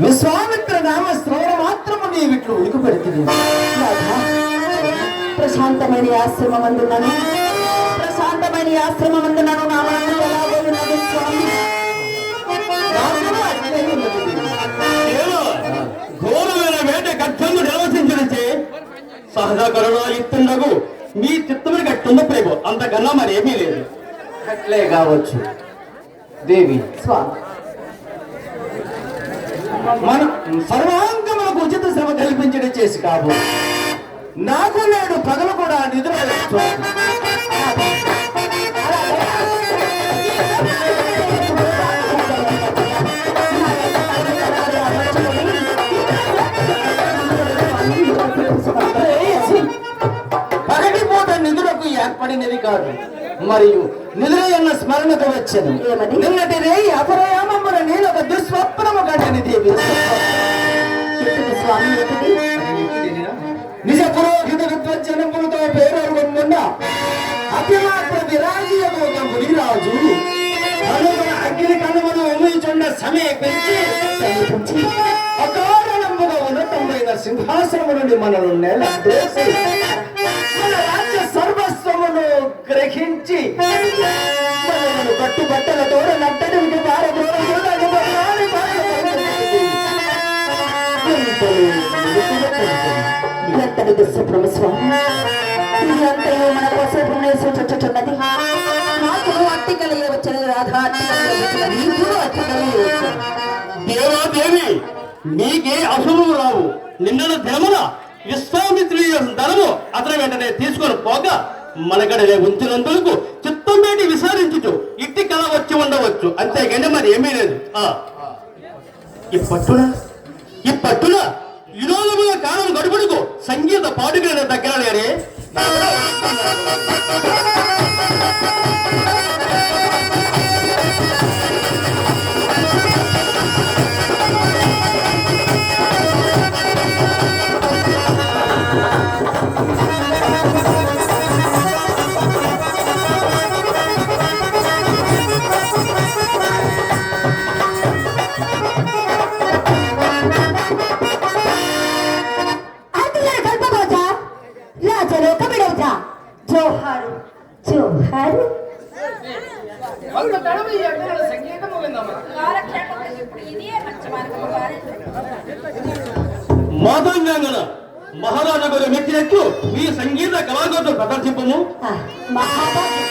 విశ్వామిత్ర నామ శ్రవణ మాత్రము నీ విట్లు ఉలికి పెడుతుంది. ప్రశాంతమైన ఆశ్రమమందున్నాను, ప్రశాంతమైన ఆశ్రమమందున్నాను. నా మనసు ఎలాగో ఉన్నది స్వామి. ఘోరమైన వేట గట్టందు నిర్వచించే సహజ కరుణాయుక్తుండగు మీ చిత్తముడి గట్టుంద ప్రేమ అంతకన్నా మరేమీ లేదు. అట్లే కావచ్చు దేవి. స్వామి, మన సర్వాంగములకు ఉచిత శ్రమ కల్పించడం చేసి కాబో నాకు నేడు పగలు కూడా నిద్ర పగటిపూట నిధులకు ఏర్పడినది కాదు, మరియు నిద్ర అన్న స్మరణకు వచ్చను. నిన్నటి రేయి అపరయామమున నేను ఒక దుస్వప్నము కంటిని దేవి. స్వామి నిజ పురోహిత విద్వజ్జనములతో పేరొందున్న అతిమాత్ర విరాజీయము ఒక మునిరాజు అనుగుణ అగ్ని కనుమను ఉమ్మిచుండ సమీపించి అకారణముగా ఉన్నతమైన సింహాసనము నుండి మనను నేల దోసి మన రాజ్య సర్వస్వమును గ్రహించి మనను కట్టుబట్టలతో నట్టడికి ఎంతటి దుస్వప్నము స్వామి. ఇది అంతయో మన కోసం సూచించుచున్నది. నాకు అట్టి కలిగి వచ్చిన రాధా, అట్టి కలిగి వచ్చినది, ఇప్పుడు అట్టి కలిగి వచ్చినది. దేవాదేవి నీకే అశుభము రావు. నిన్న దినమున విశ్వామిత్రుడి ధనము అతని వెంటనే తీసుకొని పోగా మనగడలే ఉంచినందుకు చిత్తం వేటి విచారించుచు ఇట్టి కళ వచ్చి ఉండవచ్చు, అంతేగాని మరి ఏమీ లేదు. ఈ పట్టున వినోదముల కాలం గడుపుడుకు సంగీత పాడుకునే దగ్గర లేరే. జోహారు జోహారు. మాతంగాంగన మహారాజా గారు మెచ్చినట్లు మీ సంగీత కళాగోత్రం ప్రదర్శింపము. మహారాజు